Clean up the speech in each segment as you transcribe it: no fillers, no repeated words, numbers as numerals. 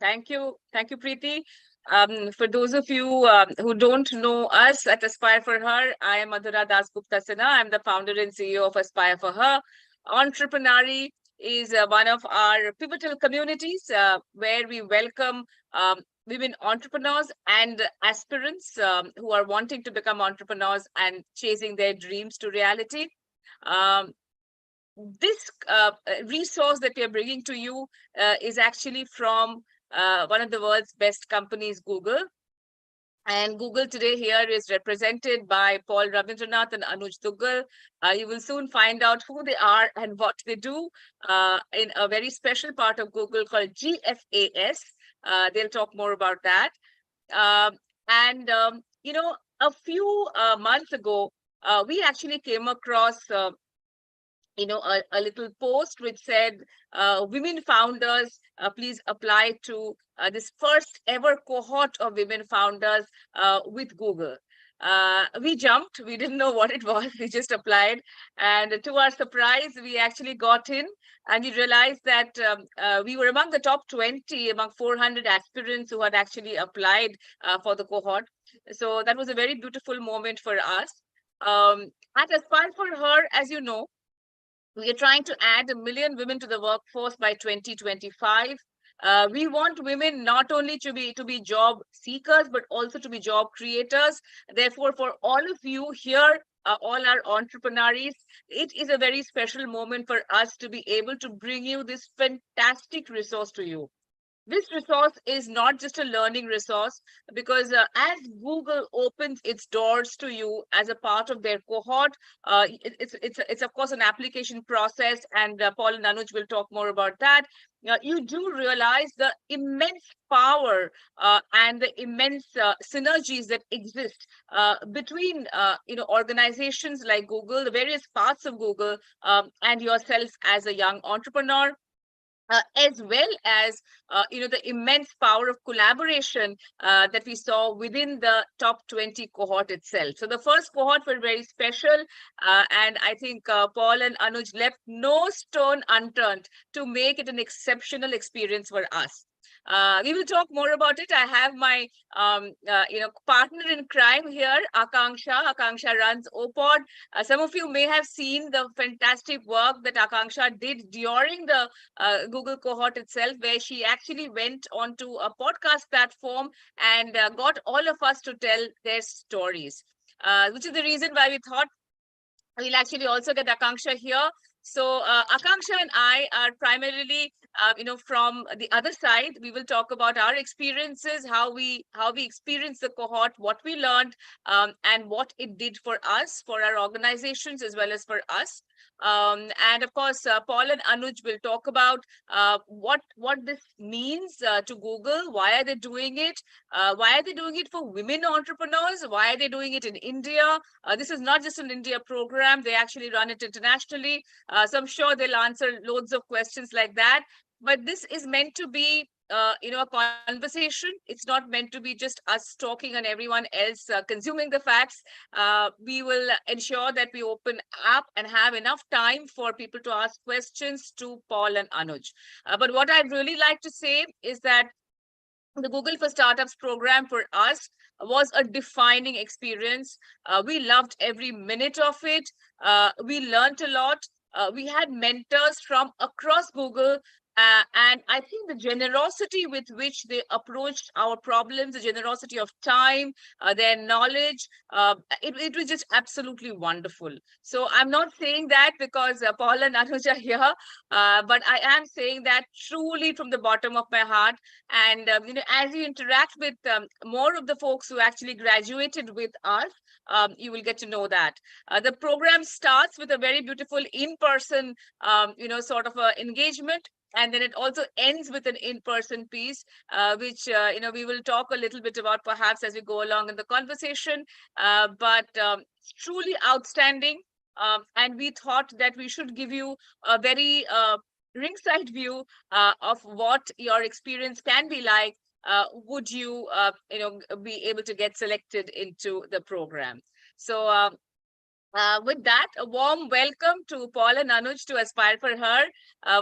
Thank you, Preeti. For those of you who don't know us at Aspire for Her, I am Madhura Dasgupta Sinha. I'm the founder and CEO of Aspire for Her. Entrepreneur is one of our pivotal communities where we welcome women entrepreneurs and aspirants who are wanting to become entrepreneurs and chasing their dreams to reality. Um, this resource that we are bringing to you is actually from one of the world's best companies, Google. And Google today here is represented by Paul Ravindranath and Anuj Duggal. You will soon find out who they are and what they do in a very special part of Google called GFAS. They'll talk more about that. And, a few months ago, we actually came across a little post which said, women founders, please apply to this first ever cohort of women founders with Google. We jumped, we didn't know what it was, we just applied. And to our surprise, we actually got in, and we realized that we were among the top 20, among 400 aspirants who had actually applied for the cohort. So that was a very beautiful moment for us. At Aspire for Her, as you know, we are trying to add 1 million women to the workforce by 2025. We want women not only to be job seekers, but also to be job creators. Therefore, for all of you here, all our entrepreneurs, it is a very special moment for us to be able to bring you this fantastic resource to you. This resource is not just a learning resource, because as Google opens its doors to you as a part of their cohort, it's of course an application process, and Paul and Anuj will talk more about that. You do realize the immense power and the immense synergies that exist between organizations like Google, the various parts of Google, and yourself as a young entrepreneur. As well as the immense power of collaboration that we saw within the top 20 cohort itself. So the first cohort were very special, and I think Paul and Anuj left no stone unturned to make it an exceptional experience for us. We will talk more about it. I have my partner in crime here, Akanksha. Akanksha runs OPOD. Some of you may have seen the fantastic work that Akanksha did during the Google cohort itself, where she actually went onto a podcast platform and got all of us to tell their stories, which is the reason why we thought we'll actually also get Akanksha here. So Akanksha and I are primarily, from the other side. We will talk about our experiences, how we experienced the cohort, what we learned, and what it did for us, for our organizations, as well as for us. And of course, Paul and Anuj will talk about what this means to Google. Why are they doing it? Why are they doing it for women entrepreneurs? Why are they doing it in India? This is not just an India program. They actually run it internationally. So I'm sure they'll answer loads of questions like that. But this is meant to be a conversation. It's not meant to be just us talking and everyone else consuming the facts. We will ensure that we open up and have enough time for people to ask questions to Paul and Anuj. But what I'd really like to say is that the Google for Startups program for us was a defining experience. We loved every minute of it. We learned a lot. We had mentors from across Google. And I think the generosity with which they approached our problems, the generosity of time, their knowledge, it was just absolutely wonderful. So I'm not saying that because Paul and Anuj are here, but I am saying that truly from the bottom of my heart. And as you interact with more of the folks who actually graduated with us, you will get to know that. The program starts with a very beautiful in-person, sort of engagement. And then it also ends with an in-person piece, which, we will talk a little bit about perhaps as we go along in the conversation. But truly outstanding. And we thought that we should give you a very ringside view of what your experience can be like. Would you, be able to get selected into the program? So With that, a warm welcome to Paul and Anuj to Aspire for Her.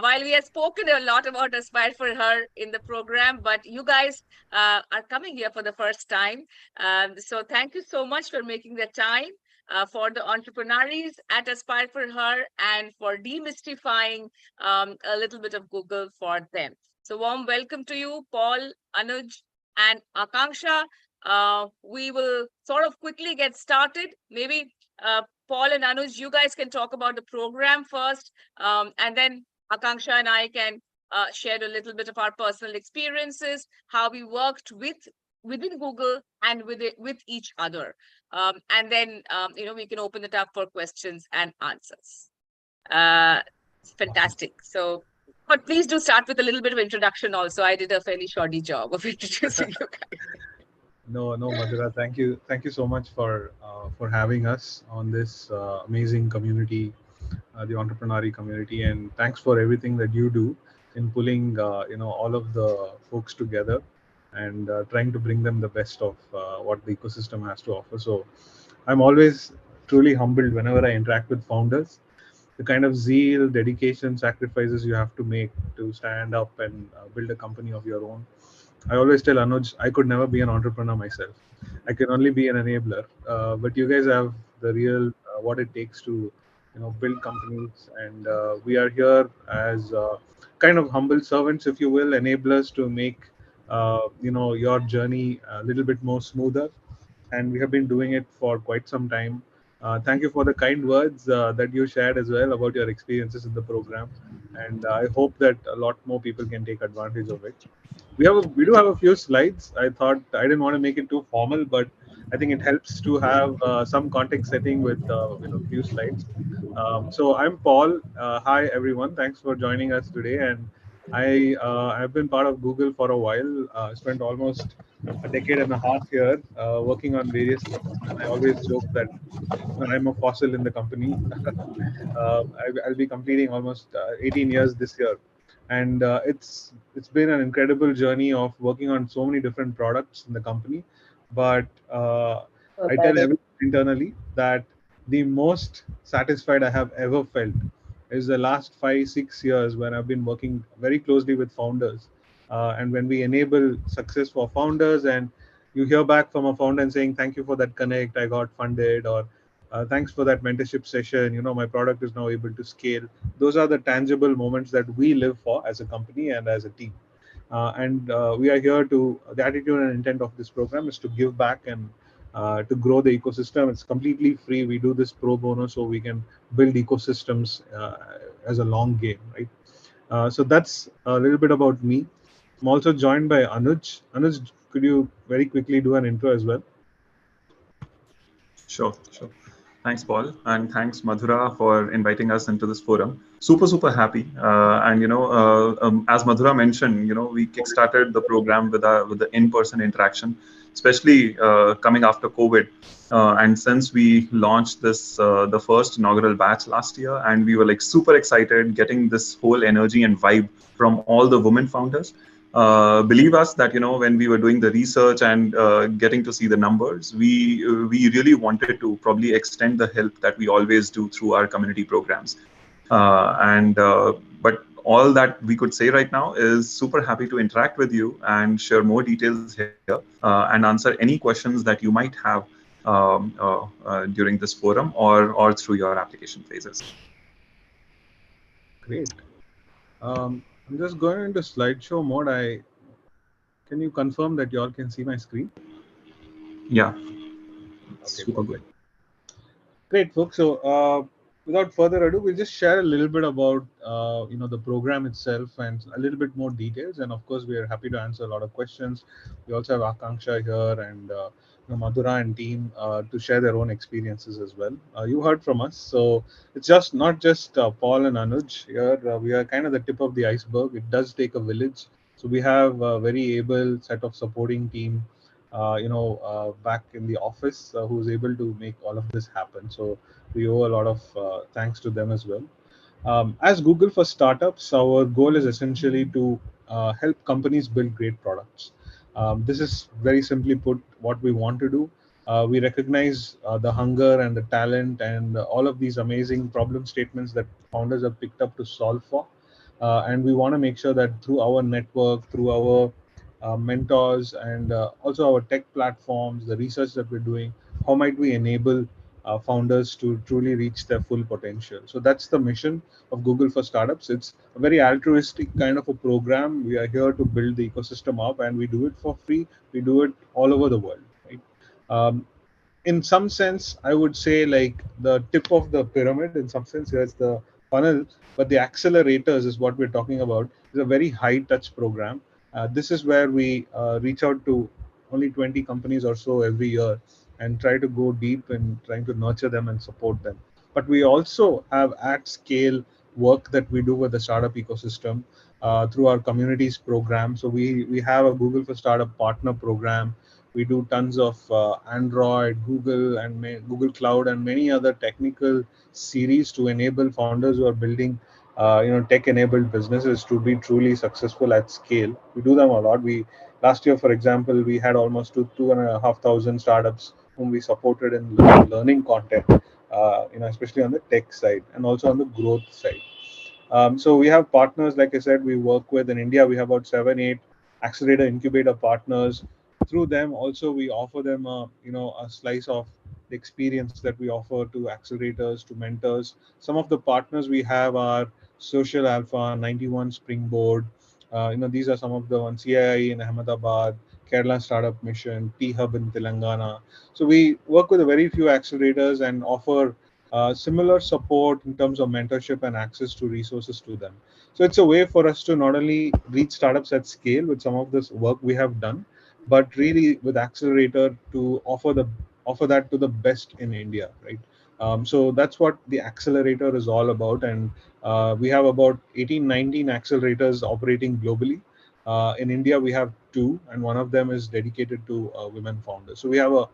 While we have spoken a lot about Aspire for Her in the program, but you guys are coming here for the first time. So thank you so much for making the time for the entrepreneurs at Aspire for Her and for demystifying a little bit of Google for them. So warm welcome to you, Paul, Anuj, and Akanksha. We will sort of quickly get started. Maybe Paul and Anuj, you guys can talk about the program first, and then Akanksha and I can share a little bit of our personal experiences, how we worked within Google and with each other, and then we can open it up for questions and answers. Fantastic. So, but please do start with a little bit of introduction. Also, I did a fairly shoddy job of introducing you guys. No, Madhura, thank you so much for having us on this amazing community, the entrepreneurial community, and thanks for everything that you do in pulling all of the folks together and trying to bring them the best of what the ecosystem has to offer. So I'm always truly humbled whenever I interact with founders. The kind of zeal, dedication, sacrifices you have to make to stand up and build a company of your own. I always tell Anuj, I could never be an entrepreneur myself. I can only be an enabler. But you guys have the real what it takes to, build companies, and we are here as kind of humble servants, if you will, enablers to make your journey a little bit more smoother. And we have been doing it for quite some time. Thank you for the kind words that you shared as well about your experiences in the program, and I hope that a lot more people can take advantage of it. We do have a few slides. I thought I didn't want to make it too formal, but I think it helps to have some context setting with few slides. So I'm Paul. Hi everyone. Thanks for joining us today. And I've been part of Google for a while. Spent almost a decade and a half here working on various things. And I always joke that I'm a fossil in the company. I'll be completing almost 18 years this year, and it's been an incredible journey of working on so many different products in the company. But I tell everyone internally that the most satisfied I have ever felt is the last 5-6 years when I've been working very closely with founders, and when we enable success for founders, and you hear back from a founder and saying, "Thank you for that connect. I got funded," or thanks for that mentorship session. My product is now able to scale. Those are the tangible moments that we live for as a company and as a team. And we are here to, the attitude and intent of this program is to give back and to grow the ecosystem. It's completely free. We do this pro bono so we can build ecosystems as a long game, right? So that's a little bit about me. I'm also joined by Anuj. Anuj, could you very quickly do an intro as well? Sure. Thanks, Paul, and thanks, Madhura, for inviting us into this forum. Super happy. And as Madhura mentioned, we kickstarted the program with the in-person interaction, especially coming after COVID. And since we launched this the first inaugural batch last year, and we were like super excited, getting this whole energy and vibe from all the women founders. Believe us that when we were doing the research and getting to see the numbers, we really wanted to probably extend the help that we always do through our community programs. But all that we could say right now is super happy to interact with you and share more details here and answer any questions that you might have during this forum or through your application phases. Great. I'm just going into slideshow mode. Can you confirm that you all can see my screen? Yeah. Okay, super good. Great, folks. So without further ado, we'll just share a little bit about the program itself and a little bit more details. And of course, we are happy to answer a lot of questions. We also have Akanksha here and Madhura and team to share their own experiences as well. You heard from us, so it's just not just Paul and Anuj here. We are kind of the tip of the iceberg. It does take a village. So we have a very able set of supporting team back in the office who's able to make all of this happen. So we owe a lot of thanks to them as well. As Google for Startups, our goal is essentially to help companies build great products. This is very simply put what we want to do. We recognize the hunger and the talent and all of these amazing problem statements that founders have picked up to solve for. And we want to make sure that through our network, through our mentors, and also our tech platforms, the research that we're doing, how might we enable founders to truly reach their full potential. So that's the mission of Google for Startups. It's a very altruistic kind of a program. We are here to build the ecosystem up, and we do it for free. We do it all over the world, right? Um, in some sense, I would say like the tip of the pyramid. In some sense, here's the funnel, but the accelerators is what we're talking about. It's a very high touch program. This is where we reach out to only 20 companies or so every year and try to go deep in trying to nurture them and support them. But we also have at scale work that we do with the startup ecosystem through our communities program. So we have a Google for Startup partner program. We do tons of Android, Google, and Google Cloud, and many other technical series to enable founders who are building, tech-enabled businesses to be truly successful at scale. We do them a lot. We last year, for example, we had almost 2,500 startups whom we supported in learning content, especially on the tech side and also on the growth side. So we have partners, like I said, we work with in India. We have about 7, 8 accelerator incubator partners. Through them, also we offer them a slice of the experience that we offer to accelerators, to mentors. Some of the partners we have are Social Alpha, 91 Springboard. These are some of the ones. CII in Ahmedabad, Kerala Startup Mission, T Hub in Telangana. So we work with a very few accelerators and offer similar support in terms of mentorship and access to resources to them. So it's a way for us to not only reach startups at scale with some of this work we have done, but really with Accelerator to offer that to the best in India, right? So that's what the Accelerator is all about, and we have about 18, 19 accelerators operating globally. In India, we have two, and one of them is dedicated to women founders. So we have a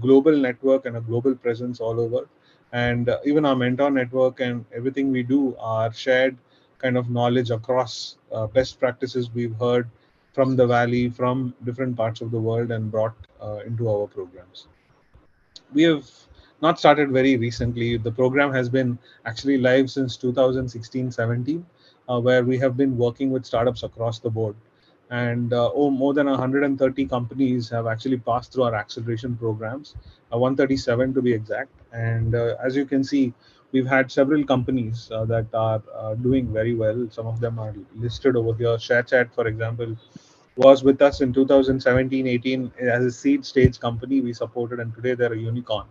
global network and a global presence all over, and even our mentor network and everything we do are shared kind of knowledge across best practices we've heard from the valley, from different parts of the world, and brought into our programs. We have not started very recently. The program has been actually live since 2016-17, where we have been working with startups across the board. And more than 130 companies have actually passed through our acceleration programs, 137 to be exact. And as you can see, we've had several companies that are doing very well. Some of them are listed over here. ShareChat, for example, was with us in 2017-18 as a seed stage company we supported, and today they're a unicorn.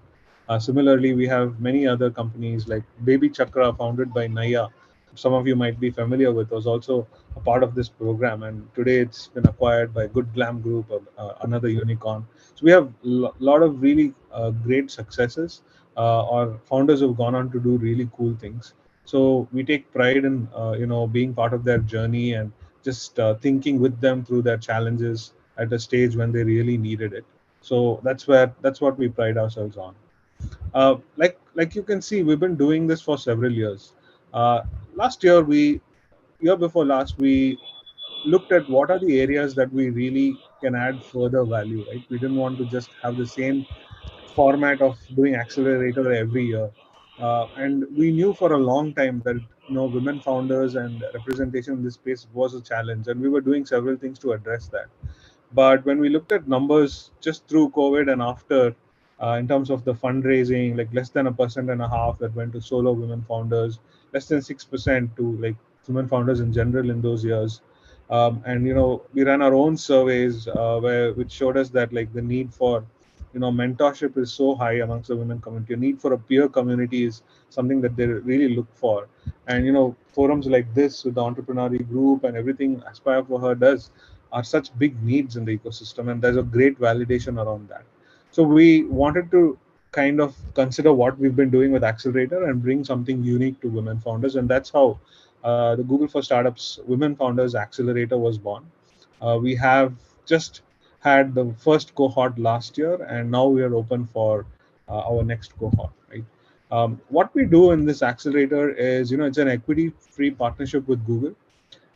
Similarly, we have many other companies like Baby Chakra, founded by Naya. Some of you might be familiar with, was also a part of this program, and today it's been acquired by Good Glam Group, another unicorn. So we have a lot of really great successes, or founders who've gone on to do really cool things. So we take pride in being part of their journey and just thinking with them through their challenges at a stage when they really needed it. So that's what we pride ourselves on. Like you can see, we've been doing this for several years. Uh, Last year, year before last, we looked at what are the areas that we really can add further value. Right, we didn't want to just have the same format of doing accelerator every year. And we knew for a long time that women founders and representation in this space was a challenge, and we were doing several things to address that. But when we looked at numbers just through COVID and after, in terms of the fundraising, like less than 1.5% that went to solo women founders, less than 6% to like women founders in general in those years. And we ran our own surveys which showed us that like the need for mentorship is so high amongst the women community. A need for a peer community is something that they really look for. And forums like this with the entrepreneurial group and everything Aspire for Her does are such big needs in the ecosystem, and there's a great validation around that. So we wanted to kind of consider what we've been doing with Accelerator and bring something unique to women founders, and that's how the Google for Startups Women Founders Accelerator was born. We have just had the first cohort last year, and now we are open for our next cohort. Right. What we do in this accelerator is, it's an equity-free partnership with Google.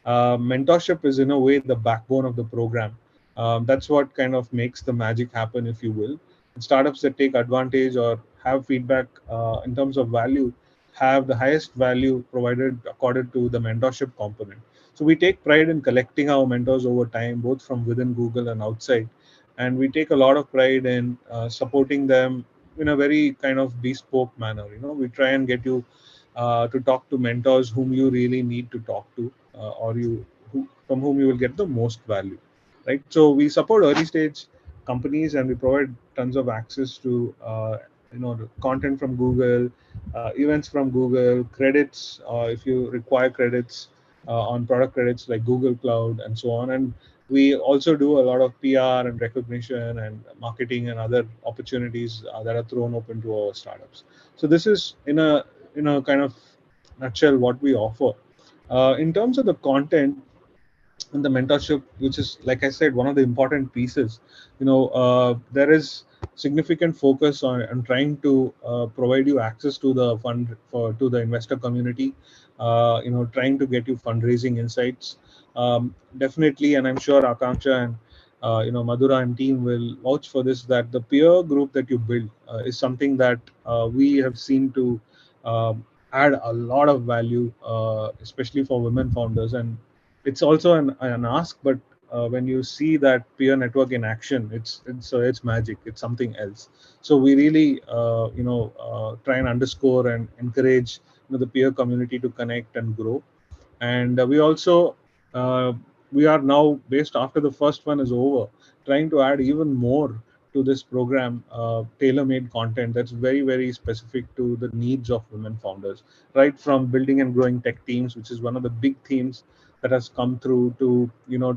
Mentorship is in a way the backbone of the program. That's what kind of makes the magic happen, if you will. startups that take advantage or have feedback in terms of value have the highest value provided according to the mentorship component. So we take pride in collecting our mentors over time, both from within Google and outside, and we take a lot of pride in supporting them in a very kind of bespoke manner. We try and get you to talk to mentors whom you really need to talk to, from whom you will get the most value, right? So we support early stage companies, and we provide tons of access to the content from Google, events from Google, credits if you require credits on product credits like Google Cloud and so on. And we also do a lot of PR and recognition and marketing and other opportunities that are thrown open to our startups. So this is in a kind of nutshell what we offer. In terms of the content and the mentorship, which is, like I said, one of the important pieces, there is significant focus on trying to provide you access to the to the investor community, trying to get you fundraising insights. Definitely, and I'm sure Akanksha and Madhura and team will vouch for this, that the peer group that you build is something that we have seen to add a lot of value, especially for women founders. And it's also an ask, but when you see that peer network in action, it's magic. It's something else. So we really try and underscore and encourage the peer community to connect and grow. And we also uh, we are now, based after the first one is over, trying to add even more to this program, tailor-made content that's very, very specific to the needs of women founders, right from building and growing tech teams, which is one of the big themes that has come through, to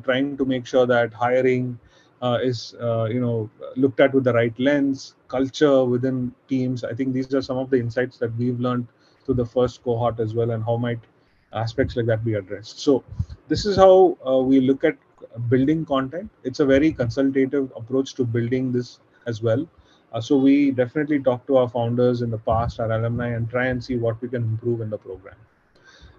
trying to make sure that hiring is looked at with the right lens, culture within teams. I think these are some of the insights that we've learned through the first cohort as well, and how might aspects like that be addressed. So this is how we look at building content. It's a very consultative approach to building this as well. So we definitely talk to our founders in the past, our alumni, and try and see what we can improve in the program.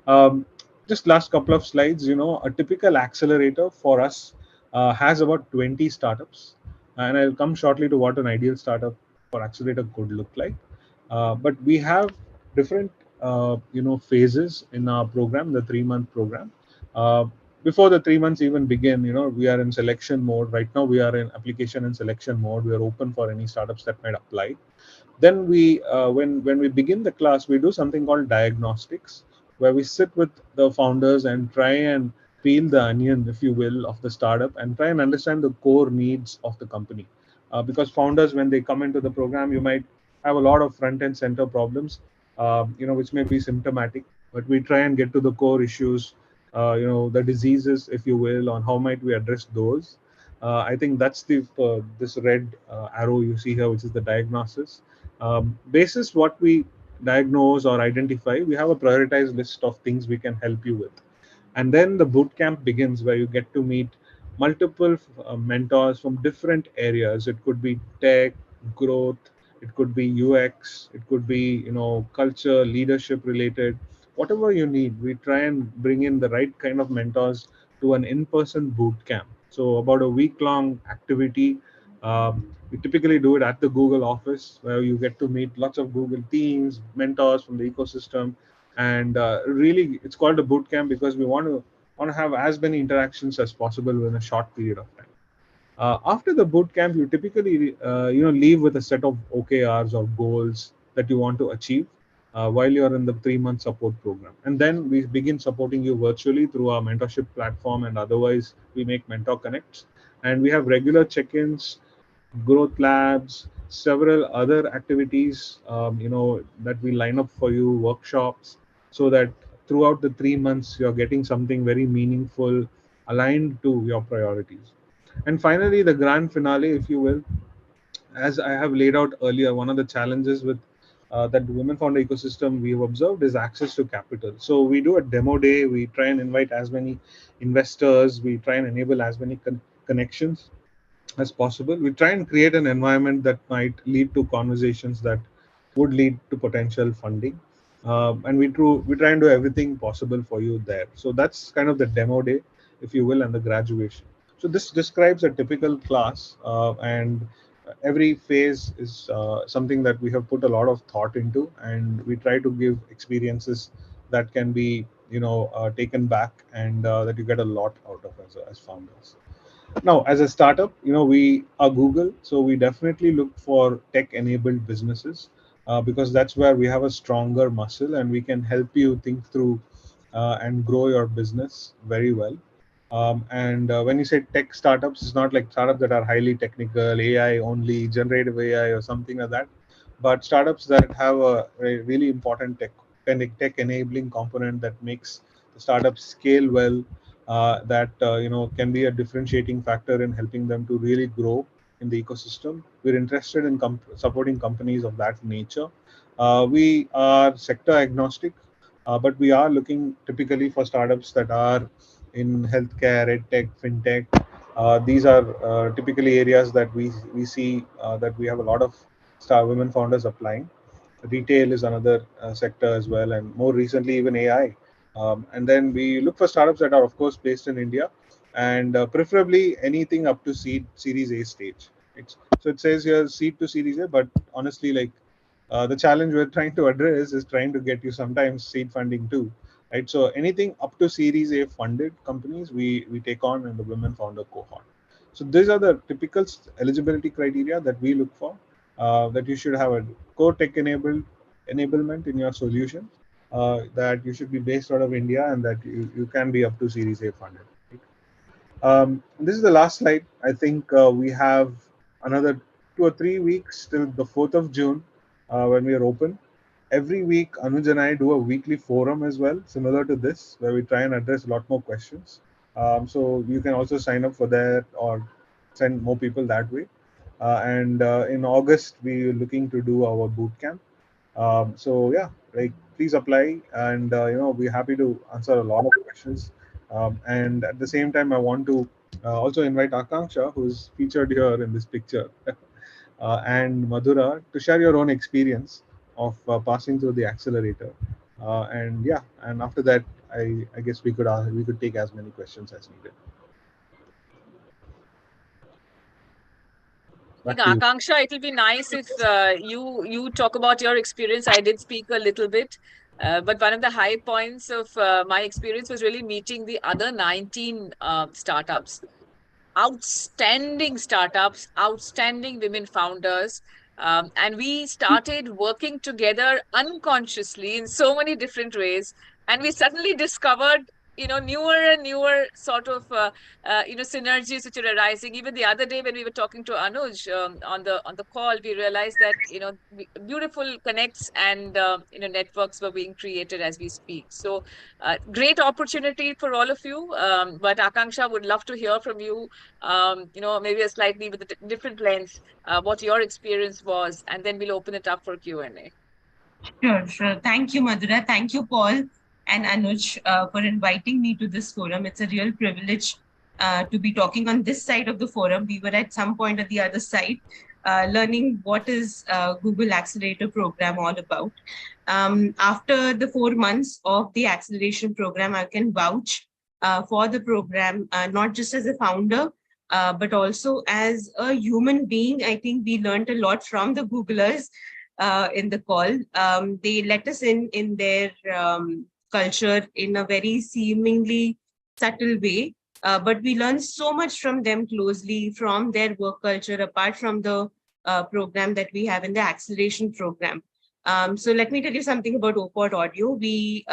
um, just last couple of slides. A typical accelerator for us has about 20 startups, and I'll come shortly to what an ideal startup for accelerator could look like. But we have different phases in our program, the 3-month program. uh, Before the 3 months even begin, we are in selection mode. Right now we are in application and selection mode. We are open for any startups that might apply. Then when we begin the class, we do something called diagnostics, where we sit with the founders and try and peel the onion, if you will, of the startup, and try and understand the core needs of the company. Because founders, when they come into the program, you might have a lot of front and center problems, which may be symptomatic, but we try and get to the core issues, the diseases, if you will, on how might we address those. I think that's the this red arrow you see here, which is the diagnosis. Basis what we diagnose or identify, we have a prioritized list of things we can help you with. And then the boot camp begins, where you get to meet multiple mentors from different areas. It could be tech, growth, it could be UX, it could be culture, leadership related, whatever you need. We try and bring in the right kind of mentors to an in-person boot camp. So about a week long activity. We typically do it at the Google office, where you get to meet lots of Google teams, mentors from the ecosystem. And really, it's called a boot camp because we want to have as many interactions as possible within a short period of time. After the boot camp, you typically leave with a set of OKRs or goals that you want to achieve while you're in the 3-month support program. And then we begin supporting you virtually through our mentorship platform, and otherwise we make mentor connects. And we have regular check-ins, growth labs, several other activities, that we line up for you, workshops, so that throughout the 3 months you're getting something very meaningful, aligned to your priorities. And finally, the grand finale, if you will, as I have laid out earlier, one of the challenges with that the women founder ecosystem we've observed is access to capital. So we do a demo day. We try and invite as many investors. We try and enable as many connections as possible. We try and create an environment that might lead to conversations that would lead to potential funding. And we try and do everything possible for you there. So that's kind of the demo day, if you will, and the graduation. So this describes a typical class, and every phase is something that we have put a lot of thought into, and we try to give experiences that can be taken back, and that you get a lot out of as founders. Now, as a startup, we are Google, so we definitely look for tech-enabled businesses, because that's where we have a stronger muscle, and we can help you think through and grow your business very well. And when you say tech startups, it's not like startups that are highly technical, AI only, generative AI or something like that, but startups that have a really important tech enabling component that makes the startup scale well, that can be a differentiating factor in helping them to really grow in the ecosystem. We're interested in supporting companies of that nature. We are sector agnostic, but we are looking typically for startups that are in healthcare, edtech, fintech. These are typically areas that we see that we have a lot of star women founders applying. Retail is another sector as well, and more recently even AI. And then we look for startups that are, of course, based in India, and preferably anything up to Series A stage. So it says here seed to Series A, but honestly, like the challenge we're trying to address is trying to get you sometimes seed funding too, right? So anything up to Series A funded companies, we take on in the women founder cohort. So these are the typical eligibility criteria that we look for. That you should have a core tech enablement in your solution, that you should be based out of India, and that you can be up to Series A funded. Right? This is the last slide. I think we have another 2 or 3 weeks till the 4th of June, when we are open. Every week, Anuj and I do a weekly forum as well, similar to this, where we try and address a lot more questions. So you can also sign up for that or send more people that way. And in August, we're looking to do our boot camp. So yeah, like please apply, and we're happy to answer a lot of questions. And at the same time, I want to also invite Akanksha, who's featured here in this picture, and Madhura, to share your own experience of passing through the accelerator. And yeah, and after that, I guess we could take as many questions as needed. I think Back to you. Akanksha, it'll be nice if you talk about your experience. I did speak a little bit, but one of the high points of my experience was really meeting the other 19 startups, outstanding startups, outstanding women founders. And we started working together unconsciously in so many different ways. And we suddenly discovered, newer and newer sort of, synergies which are arising. Even the other day when we were talking to Anuj on the call, we realized that, beautiful connects and, networks were being created as we speak. So great opportunity for all of you. But Akanksha, would love to hear from you, maybe a slightly with a different lens, what your experience was, and then we'll open it up for Q&A. Sure, sure. Thank you, Madhura. Thank you, Paul and Anuj, for inviting me to this forum. It's a real privilege to be talking on this side of the forum. We were at some point at the other side, learning what is Google Accelerator program all about. After the 4 months of the acceleration program, I can vouch for the program, not just as a founder, but also as a human being. I think we learned a lot from the Googlers in the call. They let us in their culture in a very seemingly subtle way, but we learned so much from them closely, from their work culture, apart from the program that we have in the acceleration program. So let me tell you something about Opod Audio. We,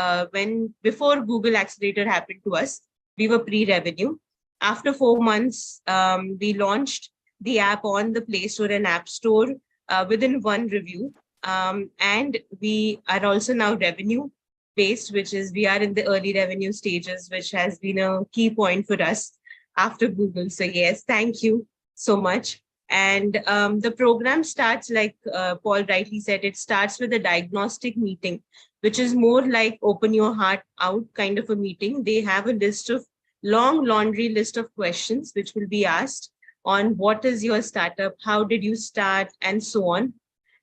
before Google Accelerator happened to us, we were pre-revenue. After 4 months, we launched the app on the Play Store and App Store within one review. And we are also now revenue based, which is we are in the early revenue stages, which has been a key point for us after Google. So yes, thank you so much. And the program starts, like Paul rightly said, it starts with a diagnostic meeting, which is more like open your heart out kind of a meeting. They have a long laundry list of questions which will be asked on what is your startup, how did you start, and so on.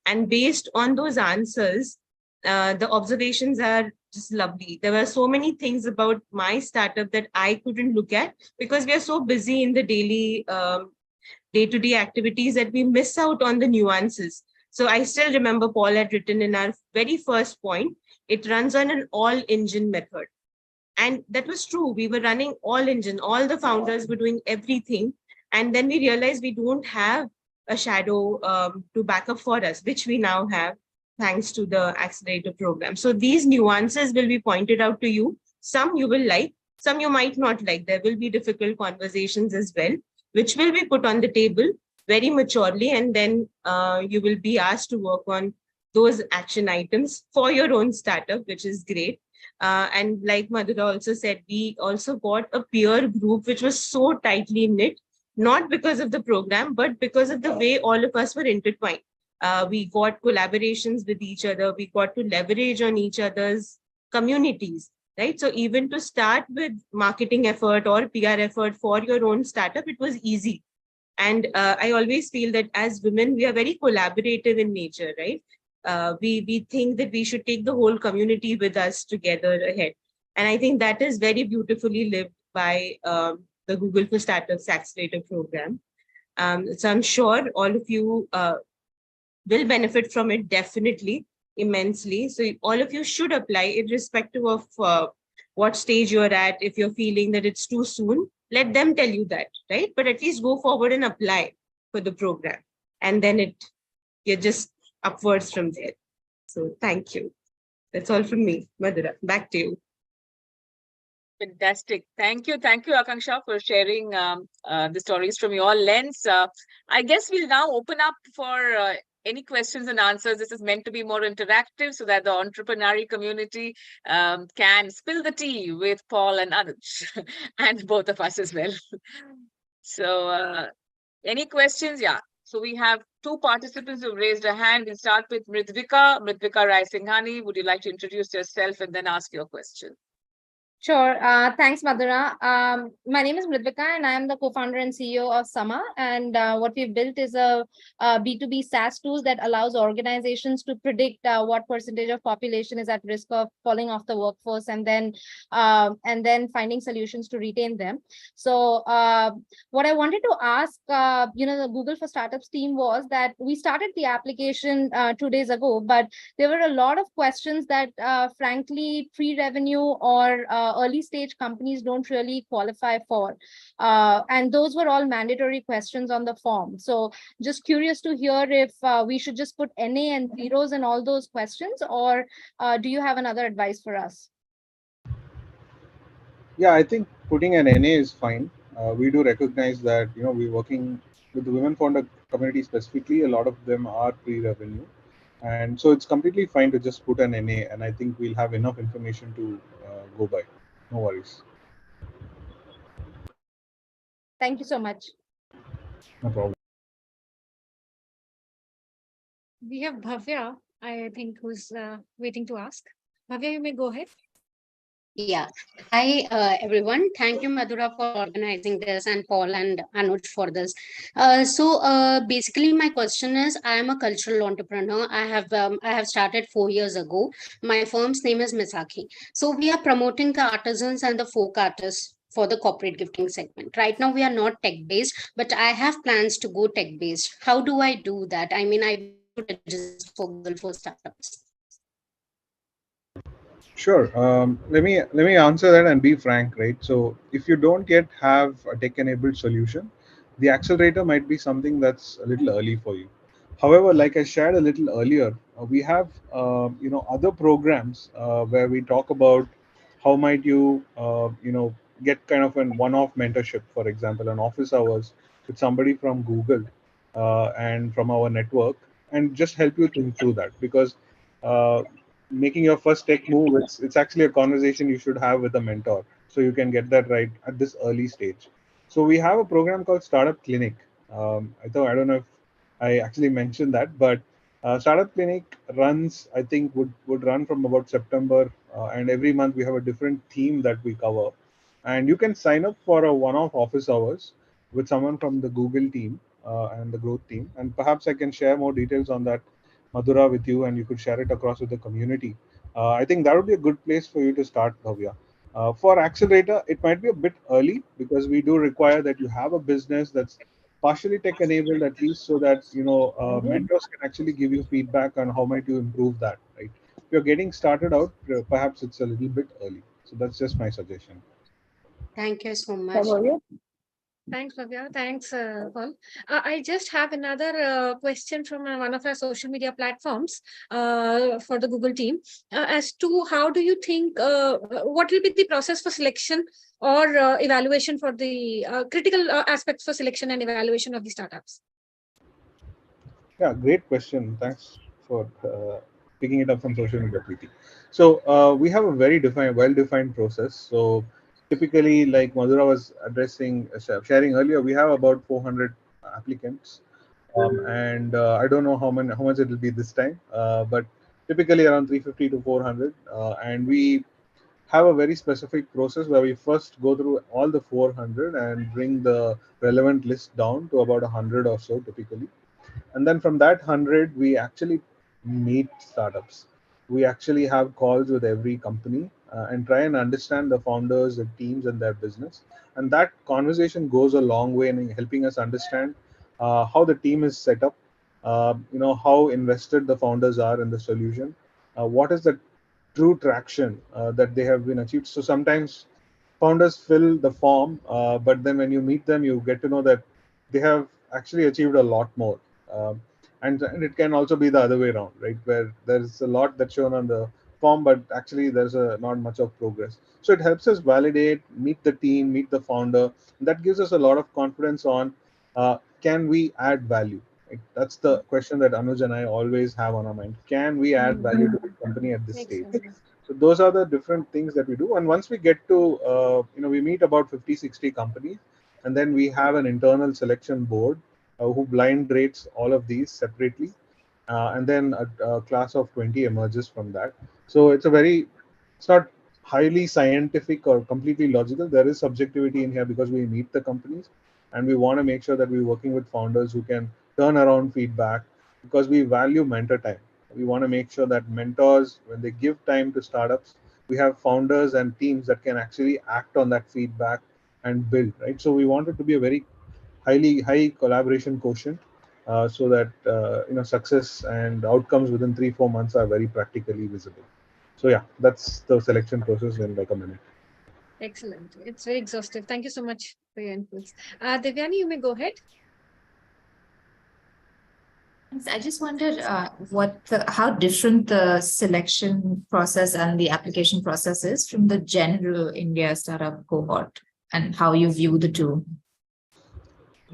And based on those answers, the observations are just lovely. There were so many things about my startup that I couldn't look at because we are so busy in the daily day-to-day activities that we miss out on the nuances. So I still remember Paul had written in our very first point, it runs on an all engine method. And that was true. We were running all engine, all the founders were doing everything. And then we realized we don't have a shadow to back up for us, which we now have thanks to the accelerator program. So these nuances will be pointed out to you. Some you will like, some you might not like. There will be difficult conversations as well, which will be put on the table very maturely. And then you will be asked to work on those action items for your own startup, which is great. And like Madhura also said, we also got a peer group which was so tightly knit, not because of the program, but because of the way all of us were intertwined. We got collaborations with each other. We got to leverage on each other's communities, right? So even to start with marketing effort or PR effort for your own startup, it was easy. And I always feel that as women, we are very collaborative in nature, right? We think that we should take the whole community with us together ahead. And I think that is very beautifully lived by the Google For Startups Accelerator program. So I'm sure all of you will benefit from it definitely, immensely. So all of you should apply, irrespective of what stage you're at. If you're feeling that it's too soon, let them tell you that, right? But at least go forward and apply for the program. And then you're just upwards from there. So thank you. That's all from me. Madhura, back to you. Fantastic. Thank you. Thank you, Akanksha, for sharing the stories from your lens. I guess we'll now open up for any questions and answers. This is meant to be more interactive so that the entrepreneurial community can spill the tea with Paul and Anuj and both of us as well. So any questions? Yeah. So we have two participants who raised a hand. We'll start with Mridvika. Mridvika Rai Singhani, would you like to introduce yourself and then ask your question? Sure. Thanks, Madhura. My name is Mridvika, and I am the co-founder and CEO of Sama. And what we've built is a B2B SaaS tool that allows organizations to predict what percentage of population is at risk of falling off the workforce, and then finding solutions to retain them. So what I wanted to ask, the Google for Startups team was that we started the application 2 days ago, but there were a lot of questions that, frankly, pre-revenue or early stage companies don't really qualify for. And those were all mandatory questions on the form. So just curious to hear if we should just put NA and zeros in all those questions, or do you have another advice for us? Yeah, I think putting an NA is fine. We do recognize that, we're working with the women founder community specifically. A lot of them are pre-revenue. And so it's completely fine to just put an NA, and I think we'll have enough information to go by. No worries. Thank you so much. No problem. We have Bhavya, I think, who's waiting to ask. Bhavya, you may go ahead. Yeah. Hi, everyone. Thank you, Madhura, for organizing this, and Paul and Anuj for this. Basically, my question is, I am a cultural entrepreneur. I have started 4 years ago. My firm's name is Misaki. So we are promoting the artisans and the folk artists for the corporate gifting segment. Right now, we are not tech-based, but I have plans to go tech-based. How do I do that? I mean, I would register for Google for Startups. Sure. Let me answer that and be frank, right? So if you don't yet have a tech-enabled solution, the accelerator might be something that's a little early for you. However, like I shared a little earlier, we have other programs where we talk about how might you get kind of an one-off mentorship, for example, an office hours with somebody from Google and from our network, and just help you think through that, because making your first tech move, it's actually a conversation you should have with a mentor, so you can get that right at this early stage. So we have a program called Startup Clinic. I don't know if I actually mentioned that, but Startup Clinic runs, I think would run from about September, and every month we have a different theme that we cover, and you can sign up for a one-off office hours with someone from the Google team and the growth team, and perhaps I can share more details on that, Madhura, with you, and you could share it across with the community. I think that would be a good place for you to start, Bhavya. For Accelerator, it might be a bit early because we do require that you have a business that's partially tech enabled, at least, so that mentors can actually give you feedback on how might you improve that, right? If you're getting started out, perhaps it's a little bit early. So that's just my suggestion. Thank you so much. Thanks, Bhavya. Thanks, Paul. I just have another question from one of our social media platforms for the Google team as to how do you think, what will be the process for selection or evaluation for the critical aspects for selection and evaluation of the startups? Yeah, great question. Thanks for picking it up from social media, Preeti. So we have a very well-defined process. So typically, like Madhura was sharing earlier, we have about 400 applicants, and I don't know how much it will be this time, but typically around 350 to 400, and we have a very specific process where we first go through all the 400 and bring the relevant list down to about 100 or so typically, and then from that 100 we actually meet startups. We actually have calls with every company and try and understand the founders, the teams, and their business, and that conversation goes a long way in helping us understand how the team is set up, how invested the founders are in the solution, what is the true traction that they have been achieved. So sometimes founders fill the form, but then when you meet them, you get to know that they have actually achieved a lot more. And it can also be the other way around, right? Where there's a lot that's shown on the form, but actually there's not much of progress. So it helps us validate, meet the team, meet the founder. And that gives us a lot of confidence on can we add value? Right? That's the question that Anuj and I always have on our mind. Can we add value to the company at this Makes stage? sense. So those are the different things that we do. And once we get to, we meet about 50, 60 companies, and then we have an internal selection board who blind rates all of these separately. And then a class of 20 emerges from that. So it's not highly scientific or completely logical. There is subjectivity in here because we meet the companies and we want to make sure that we're working with founders who can turn around feedback, because we value mentor time. We want to make sure that mentors, when they give time to startups, we have founders and teams that can actually act on that feedback and build, right? So we want it to be a very high collaboration quotient, so that success and outcomes within 3-4 months are very practically visible. So yeah, that's the selection process in like a minute. Excellent. It's very exhaustive. Thank you so much for your inputs. Devyani, you may go ahead. Thanks. I just wondered how different the selection process and the application process is from the general India startup cohort, and how you view the two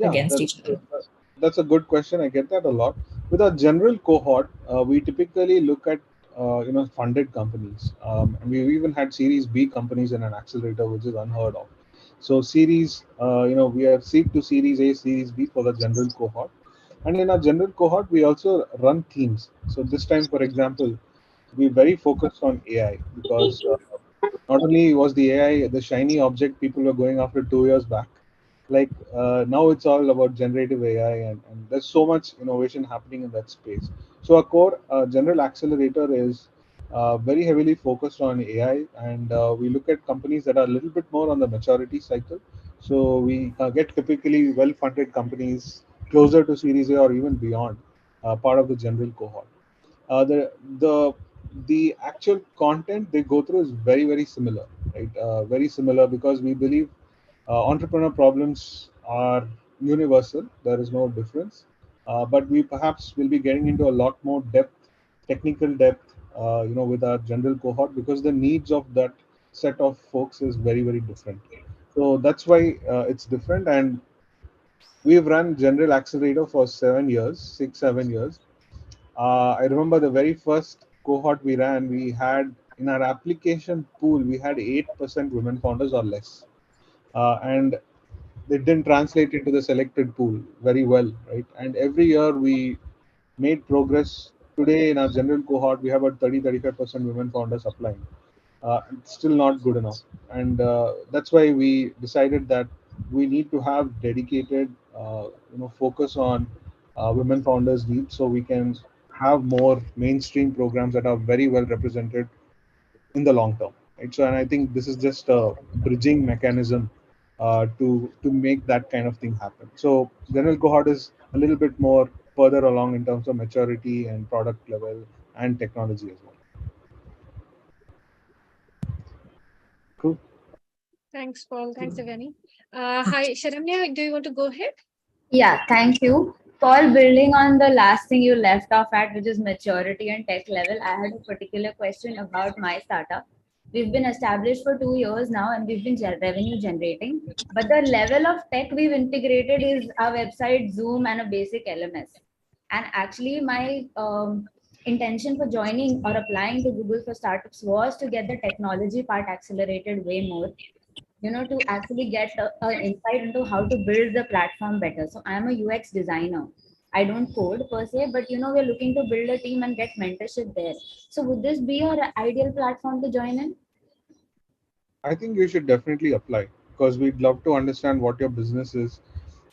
against each other. That's a good question. I get that a lot. With our general cohort, we typically look at funded companies, and we've even had Series B companies in an accelerator, which is unheard of. So we have seed to Series A, Series B for the general cohort, and in our general cohort, we also run themes. So this time, for example, we very focused on AI, because not only was the AI the shiny object people were going after 2 years back, like now it's all about generative AI, and there's so much innovation happening in that space. So our core general accelerator is very heavily focused on AI, and we look at companies that are a little bit more on the maturity cycle. So we get typically well-funded companies closer to Series A or even beyond, part of the general cohort. The actual content they go through is very, very similar, right? Very similar, because we believe entrepreneur problems are universal. There is no difference, but we perhaps will be getting into a lot more technical depth, with our general cohort, because the needs of that set of folks is very, very different. So that's why it's different. And we've run General Accelerator for 7 years, 6-7 years. I remember the very first cohort we ran, we had in our application pool, we had 8% women founders or less. And it didn't translate into the selected pool very well, right? And every year we made progress. Today in our general cohort, we have about 30-35% women founders applying. It's still not good enough, and that's why we decided that we need to have dedicated focus on women founders needs, so we can have more mainstream programs that are very well represented in the long term, right? So, and I think this is just a bridging mechanism to make that kind of thing happen. So general cohort is a little bit more further along in terms of maturity and product level and technology as well. Cool. Thanks, Paul. Thanks, Evgeny. Hi, Sharamya, do you want to go ahead? Yeah, thank you. Paul, building on the last thing you left off at, which is maturity and tech level, I had a particular question about my startup. We've been established for 2 years now and we've been revenue generating. But the level of tech we've integrated is our website, Zoom, and a basic LMS. And actually, my intention for joining or applying to Google for Startups was to get the technology part accelerated way more, to actually get an insight into how to build the platform better. So I'm a UX designer. I don't code per se, but we're looking to build a team and get mentorship there. So would this be your ideal platform to join in? I think you should definitely apply, because we'd love to understand what your business is,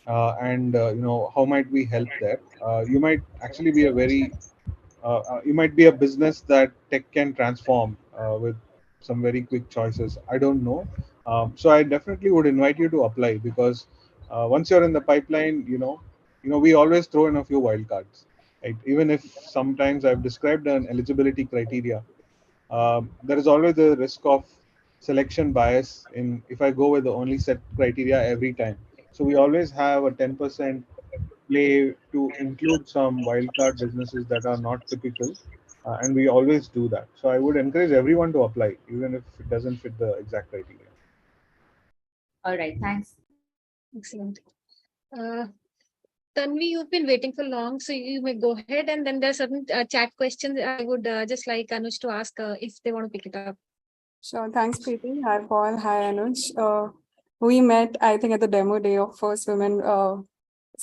and how might we help there. You might actually be you might be a business that tech can transform with some very quick choices. I don't know. So I definitely would invite you to apply, because once you're in the pipeline, we always throw in a few wildcards, right? Even if sometimes I've described an eligibility criteria, there is always the risk of selection bias in if I go with the only set criteria every time. So we always have a 10% play to include some wildcard businesses that are not typical, and we always do that. So I would encourage everyone to apply, even if it doesn't fit the exact criteria. All right, thanks. Excellent. Tanvi, you've been waiting for long, so you may go ahead. And then there are certain chat questions I would just like Anuj to ask if they want to pick it up. Sure. Thanks, Preeti. Hi, Paul. Hi, Anuj. We met, I think, at the demo day of First Women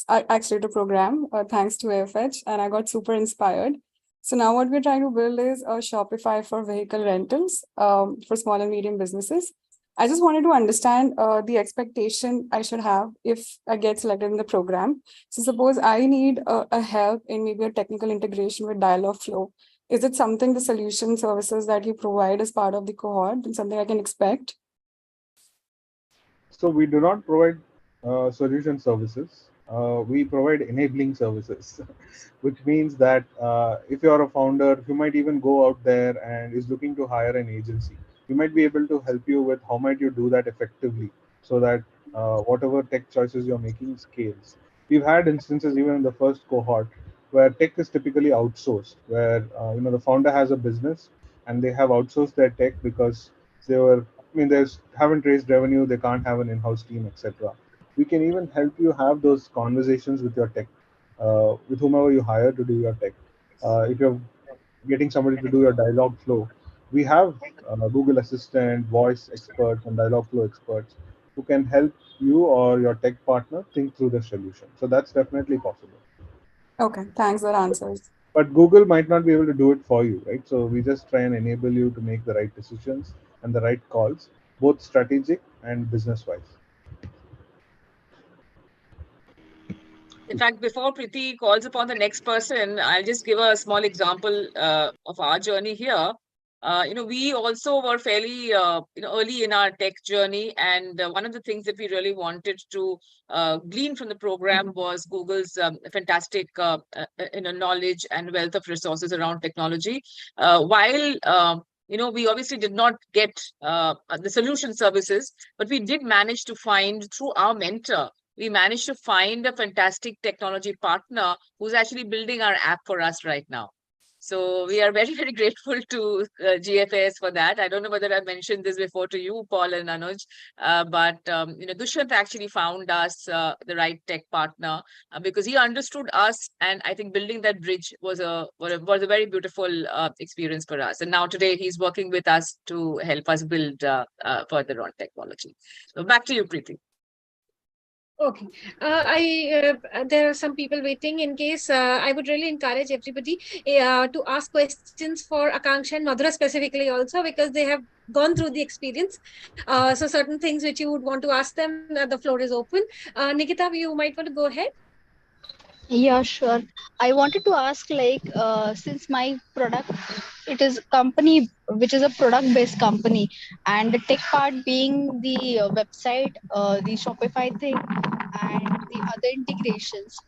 Accelerator program, thanks to AFH, and I got super inspired. So now what we're trying to build is a Shopify for vehicle rentals for small and medium businesses. I just wanted to understand the expectation I should have if I get selected in the program. So suppose I need a help in maybe a technical integration with Dialogflow. Is it something, the solution services that you provide as part of the cohort, and something I can expect? So we do not provide solution services. We provide enabling services, which means that if you're a founder, you might even go out there and is looking to hire an agency. We might be able to help you with how might you do that effectively, so that whatever tech choices you're making scales. We've had instances even in the first cohort where tech is typically outsourced, where the founder has a business and they have outsourced their tech because they haven't raised revenue, they can't have an in-house team, etc. We can even help you have those conversations with your tech, with whomever you hire to do your tech. If you're getting somebody to do your dialogue flow, we have Google Assistant, voice experts, and dialogue flow experts who can help you or your tech partner think through the solution. So that's definitely possible. Okay, thanks. That answers. But Google might not be able to do it for you, right? So we just try and enable you to make the right decisions and the right calls, both strategic and business-wise. In fact, before Preeti calls upon the next person, I'll just give a small example of our journey here. We also were fairly, early in our tech journey. And one of the things that we really wanted to glean from the program was Google's fantastic, knowledge and wealth of resources around technology. While we obviously did not get the solution services, but we did manage to find through our mentor, we managed to find a fantastic technology partner who's actually building our app for us right now. So we are very, very grateful to GFS for that. I don't know whether I mentioned this before to you, Paul and Anuj, but Dushyant actually found us the right tech partner because he understood us, and I think building that bridge was a very beautiful experience for us. And now today he's working with us to help us build further on technology. So back to you, Preeti. Okay. There are some people waiting. In case I would really encourage everybody to ask questions for Akanksha and Madhura specifically also, because they have gone through the experience. So certain things which you would want to ask them, the floor is open. Nikita, you might want to go ahead. Yeah, sure. I wanted to ask, since my product it is a company which is a product based company, and the tech part being the website, the Shopify thing, and the other integrations.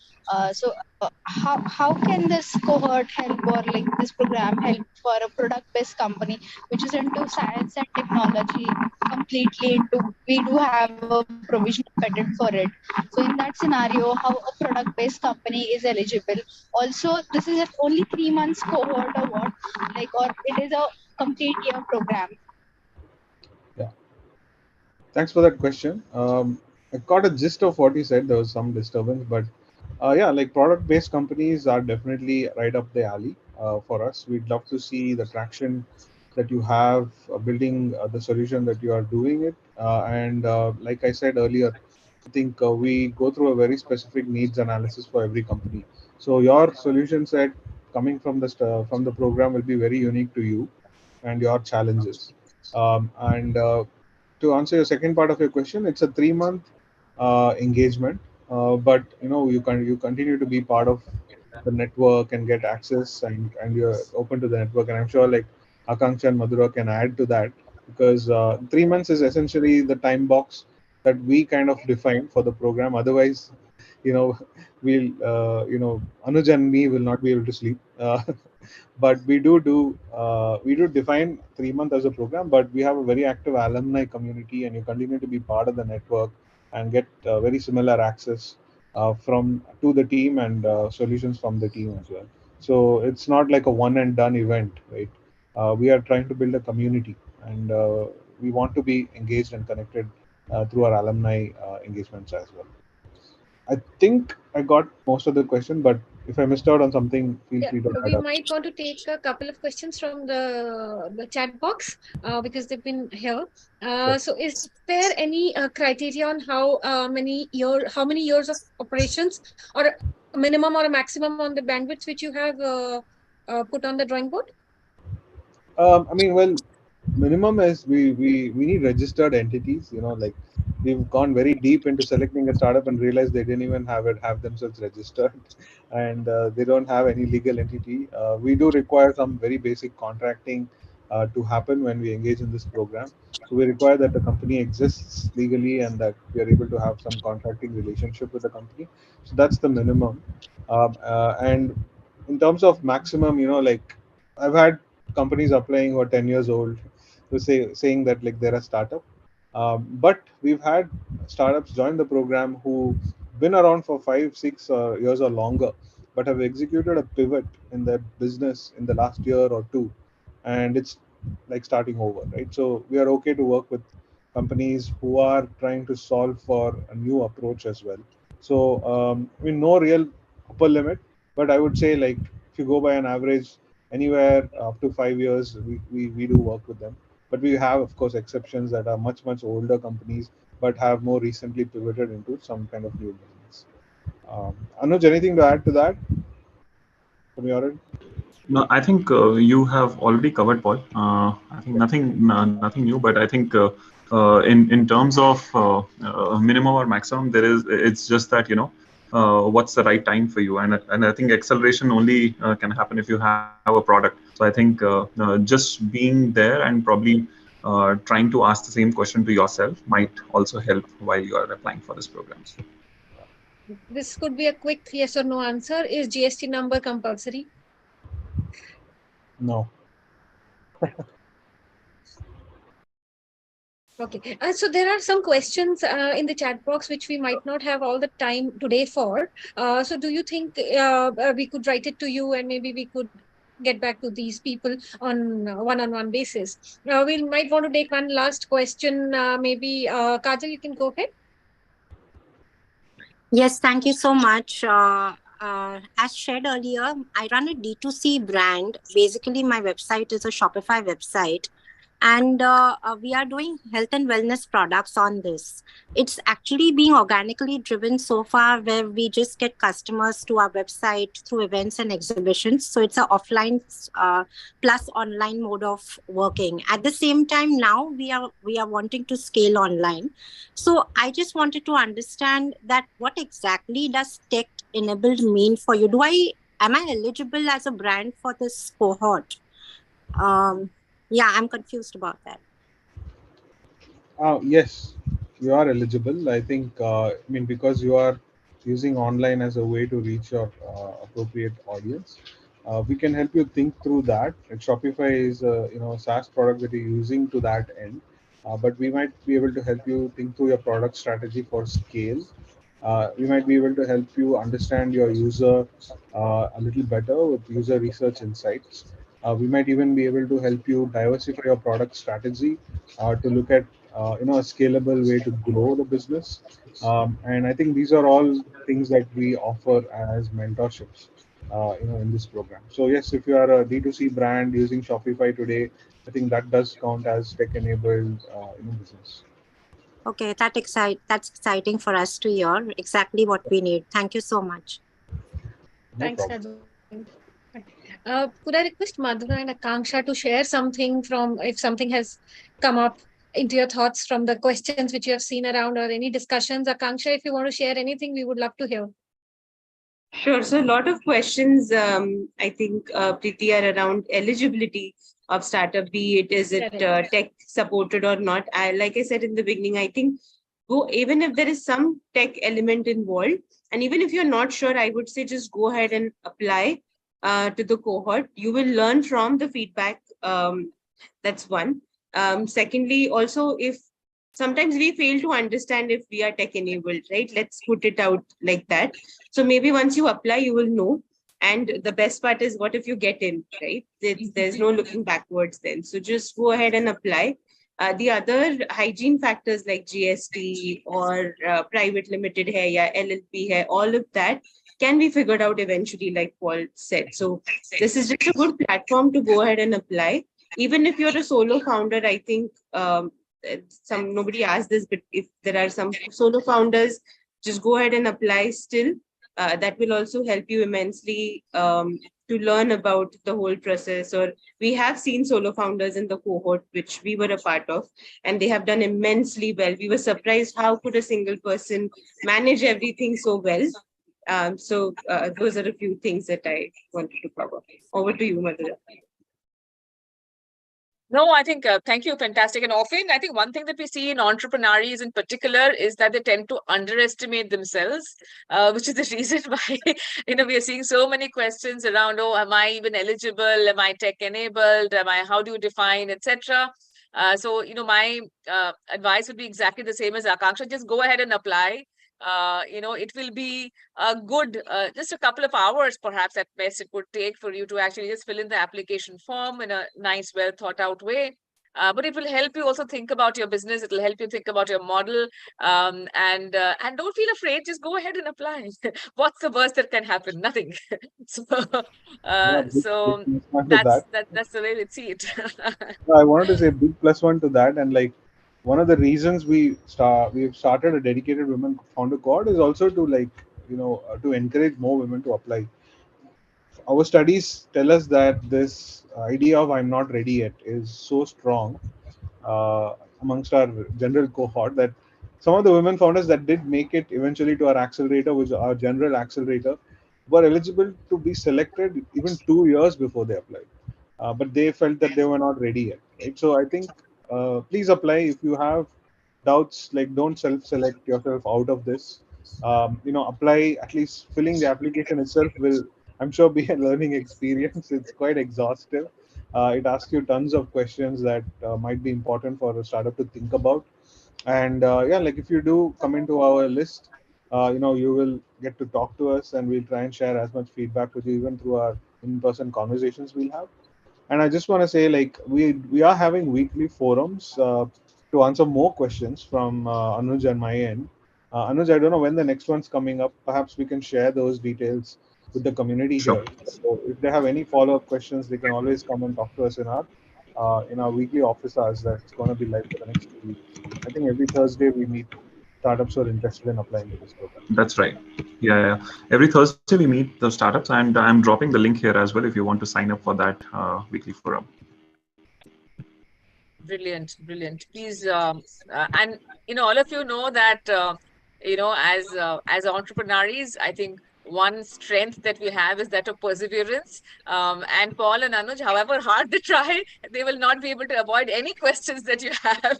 How can this cohort help, or like this program help for a product based company which is into science and technology completely into? We do have a provisional patent for it. So in that scenario, how a product based company is eligible? Also, this is an only 3 months cohort or what? Like, or it is a complete year program? Yeah. Thanks for that question. I got a gist of what you said. There was some disturbance, but yeah, like product-based companies are definitely right up the alley for us. We'd love to see the traction that you have building the solution that you are doing it. And like I said earlier, I think we go through a very specific needs analysis for every company. So your solution set coming from from the program will be very unique to you and your challenges. And to answer your second part of your question, it's a 3 month engagement, but you continue to be part of the network and get access, and you're open to the network. And I'm sure like Akanksha and Madhura can add to that, because 3 months is essentially the time box that we kind of define for the program. Otherwise, you know, we'll Anuj and me will not be able to sleep. But we do define 3 months as a program, but we have a very active alumni community, and you continue to be part of the network and get very similar access from to the team, and solutions from the team as well. So it's not like a one and done event, right? We are trying to build a community, and we want to be engaged and connected through our alumni engagements as well. I think I got most of the question, but if I missed out on something, feel Yeah, free to add we up. might want to take a couple of questions from the chat box because they've been here. Sure. So, is there any criteria on how many years of operations, or a minimum or a maximum on the bandwidth which you have put on the drawing board? I mean, well, minimum is we need registered entities. Like we've gone very deep into selecting a startup and realized they didn't even have themselves registered, and they don't have any legal entity. We do require some very basic contracting to happen when we engage in this program. So we require that the company exists legally and that we are able to have some contracting relationship with the company. So that's the minimum. And in terms of maximum, like I've had companies applying who are 10 years old, who saying that like they're a startup. But we've had startups join the program who been around for 5 6 years or longer, but have executed a pivot in their business in the last year or two, and it's like starting over, right? So we are okay to work with companies who are trying to solve for a new approach as well. So I mean, no real upper limit, but I would say like if you go by an average, anywhere up to 5 years, we do work with them. But we have, of course, exceptions that are much older companies but have more recently pivoted into some kind of new business. Anuj, anything to add to that from your end? No, I think you have already covered, Paul. I think nothing new, but I think in terms of minimum or maximum, it's just that what's the right time for you, and I think acceleration only can happen if you have a product. So I think just being there and probably trying to ask the same question to yourself might also help while you are applying for this program. This could be a quick yes or no answer. Is GST number compulsory? No. Okay, so there are some questions in the chat box which we might not have all the time today for. So do you think we could write it to you, and maybe we could get back to these people on one-on-one basis? We might want to take one last question. Maybe Kajal, you can go ahead. Yes, thank you so much. As shared earlier, I run a D2C brand. Basically, my website is a Shopify website, and we are doing health and wellness products on this. It's actually being organically driven so far, where we just get customers to our website through events and exhibitions. So it's an offline plus online mode of working. At the same time, now we are wanting to scale online. So I just wanted to understand that what exactly does tech enabled mean for you? Am I eligible as a brand for this cohort? Yeah, I'm confused about that. Yes, you are eligible. I think, because you are using online as a way to reach your appropriate audience, we can help you think through that. Like Shopify is a SaaS product that you're using to that end, but we might be able to help you think through your product strategy for scale. We might be able to help you understand your user a little better with user research insights. We might even be able to help you diversify your product strategy to look at a scalable way to grow the business. And I think these are all things that we offer as mentorships in this program. So yes, if you are a D2C brand using Shopify today, I think that does count as tech enabled business. Okay, that's exciting for us to hear. Exactly what we need. Thank you so much. No Thanks, problem. Raju. Could I request Madhura and Akanksha to share something from, if something has come up into your thoughts from the questions which you have seen around, or any discussions? Akanksha, if you want to share anything, we would love to hear. Sure. So a lot of questions, I think, Preeti, are around eligibility of startup, be it is it tech supported or not. Like I said in the beginning, I think even if there is some tech element involved, and even if you're not sure, I would say just go ahead and apply to the cohort. You will learn from the feedback. That's one. Secondly, also, if sometimes we fail to understand if we are tech enabled, right? Let's put it out like that. So maybe once you apply, you will know. And the best part is, what if you get in, right? There's no looking backwards then. So just go ahead and apply. The other hygiene factors like GST or private limited hai, ya LLP hai, all of that can be figured out eventually, like Paul said. So this is just a good platform to go ahead and apply. Even if you're a solo founder, I think nobody asked this, but if there are some solo founders, just go ahead and apply still. That will also help you immensely to learn about the whole process. Or we have seen solo founders in the cohort, which we were a part of, and they have done immensely well. We were surprised how could a single person manage everything so well. So those are a few things that I wanted to cover. Over to you, Madhura. No, I think, thank you. Fantastic. And often, I think one thing that we see in entrepreneurs in particular is that they tend to underestimate themselves, which is the reason why, we are seeing so many questions around, oh, am I even eligible? Am I tech enabled? How do you define, etc. So, my advice would be exactly the same as Akanksha. Just go ahead and apply. It will be a good, just a couple of hours, perhaps at best, it would take for you to actually just fill in the application form in a nice, well thought out way. But it will help you also think about your business. It will help you think about your model, and don't feel afraid. Just go ahead and apply. What's the worst that can happen? Nothing. So, That. that's the way we see it. I wanted to say a big plus one to that, and like one of the reasons we've started a dedicated women founder cohort is also to to encourage more women to apply. Our studies tell us that this idea of "I'm not ready yet" is so strong amongst our general cohort that some of the women founders that did make it eventually to our accelerator, which is our general accelerator, were eligible to be selected even 2 years before they applied. But they felt that they were not ready yet, right? So I think please apply. If you have doubts, like don't select yourself out of this. Apply. At least filling the application itself will, I'm sure, be a learning experience. It's quite exhaustive. It asks you tons of questions that might be important for a startup to think about. And like if you do come into our list, you will get to talk to us, and we'll try and share as much feedback with you, even through our in-person conversations we'll have. And I just want to say, like, we are having weekly forums to answer more questions from Anuj and my end. Anuj, I don't know when the next one's coming up. Perhaps we can share those details with the community Sure. here. So if they have any follow-up questions, they can always come and talk to us in our weekly office hours. That's going to be live for the next 2 weeks. I think every Thursday we meet startups who are interested in applying to this program. That's right. Yeah. Every Thursday we meet the startups, and I'm dropping the link here as well if you want to sign up for that weekly forum. Brilliant. Please, and all of you know that as entrepreneurs, I think one strength that we have is that of perseverance. And Paul and Anuj, however hard they try, they will not be able to avoid any questions that you have.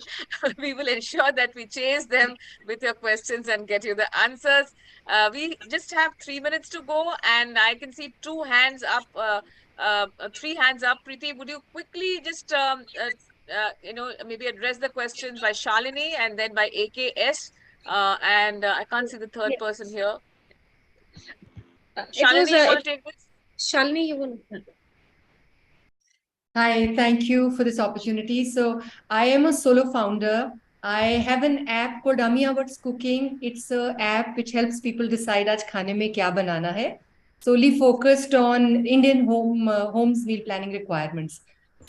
We will ensure that we chase them with your questions and get you the answers. We just have 3 minutes to go, and I can see two hands up, three hands up. Preeti, would you quickly just maybe address the questions by Shalini and then by AKS? I can't see the third person here. Shalini, you want to take this? Shalini, you will. Hi, thank you for this opportunity. So I am a solo founder. I have an app called Amia What's Cooking. It's an app which helps people decide आज खाने में क्या बनाना है. Solely focused on Indian homes meal planning requirements.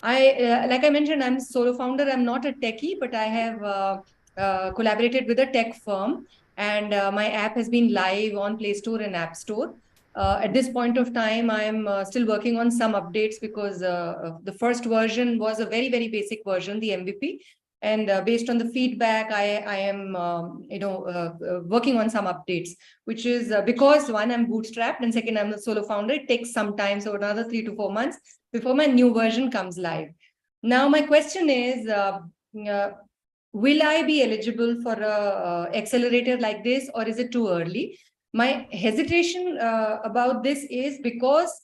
Like I mentioned, I'm a solo founder. I'm not a techie, but I have collaborated with a tech firm, and my app has been live on Play Store and App Store. At this point of time, I'm still working on some updates because the first version was a very, very basic version, the MVP. And based on the feedback, I am, working on some updates, which is because one, I'm bootstrapped, and second, I'm a solo founder. It takes some time, so another 3 to 4 months before my new version comes live. Now, my question is, will I be eligible for a accelerator like this, or is it too early? My hesitation about this is because,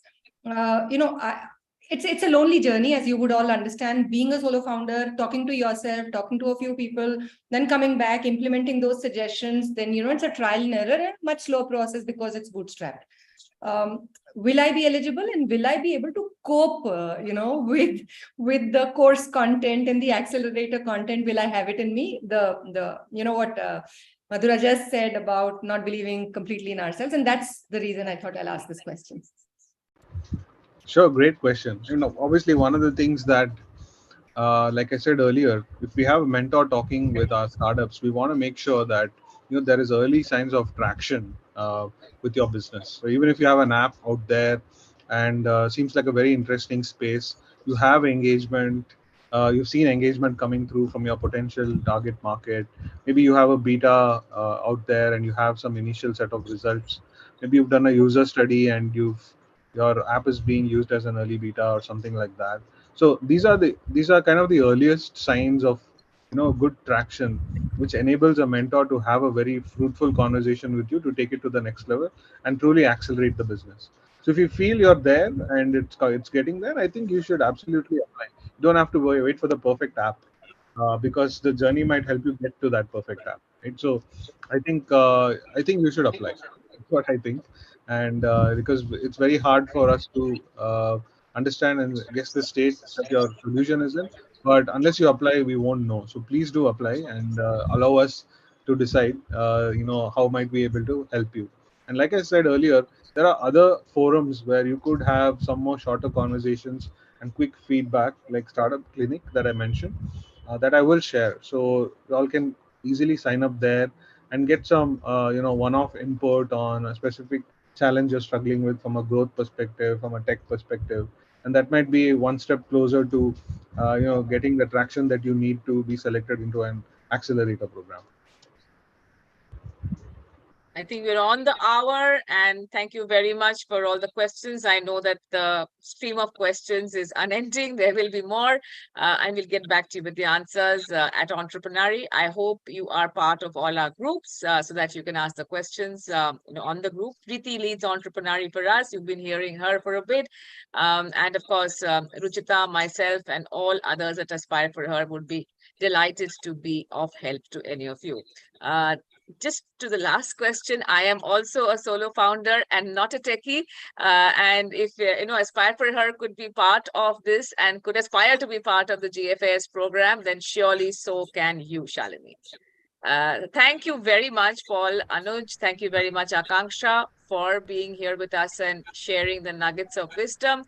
it's a lonely journey, as you would all understand, being a solo founder, talking to yourself, talking to a few people, then coming back, implementing those suggestions, then, it's a trial and error and much slower process because it's bootstrapped. Will I be eligible, and will I be able to cope, with the course content and the accelerator content? Will I have it in me? What Madhura just said about not believing completely in ourselves, and that's the reason I thought I'll ask this question. Sure, great question. Obviously, one of the things that, like I said earlier, if we have a mentor talking with our startups, we want to make sure that there is early signs of traction with your business. So even if you have an app out there and seems like a very interesting space, you have engagement. You've seen engagement coming through from your potential target market. Maybe you have a beta out there and you have some initial set of results. Maybe you've done a user study and your app is being used as an early beta or something like that. So these are kind of the earliest signs of good traction, which enables a mentor to have a very fruitful conversation with you to take it to the next level and truly accelerate the business. So if you feel you're there and it's getting there, I think you should absolutely apply. You don't have to wait for the perfect app, because the journey might help you get to that perfect app. Right? So I think you should apply. That's what I think. And because it's very hard for us to understand and guess the state that your solution is in, but unless you apply, we won't know. So please do apply and allow us to decide how might we able to help you. And like I said earlier, there are other forums where you could have some more shorter conversations and quick feedback, like Startup Clinic that I mentioned, that I will share. So you all can easily sign up there and get some one-off input on a specific challenge you're struggling with from a growth perspective, from a tech perspective, and that might be one step closer to getting the traction that you need to be selected into an accelerator program. I think we're on the hour, and thank you very much for all the questions. I know that the stream of questions is unending. There will be more, and we'll get back to you with the answers at Entrepreneury. I hope you are part of all our groups so that you can ask the questions on the group. Preeti leads Entrepreneury for us. You've been hearing her for a bit. And of course, Ruchita, myself, and all others at Aspire for Her would be delighted to be of help to any of you. Just to the last question, I am also a solo founder and not a techie. And if, Aspire for Her could be part of this and could aspire to be part of the GFAS program, then surely so can you, Shalini. Thank you very much, Paul, Anuj. Thank you very much, Akanksha, for being here with us and sharing the nuggets of wisdom.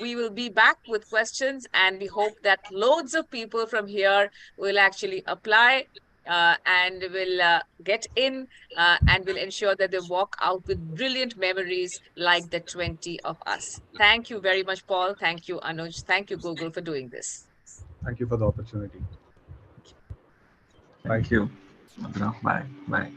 We will be back with questions, and we hope that loads of people from here will actually apply and will get in and will ensure that they walk out with brilliant memories like the 20 of us. Thank you very much, Paul. Thank you, Anuj. Thank you, Google, for doing this. Thank you for the opportunity. Thank you. Bye. Bye.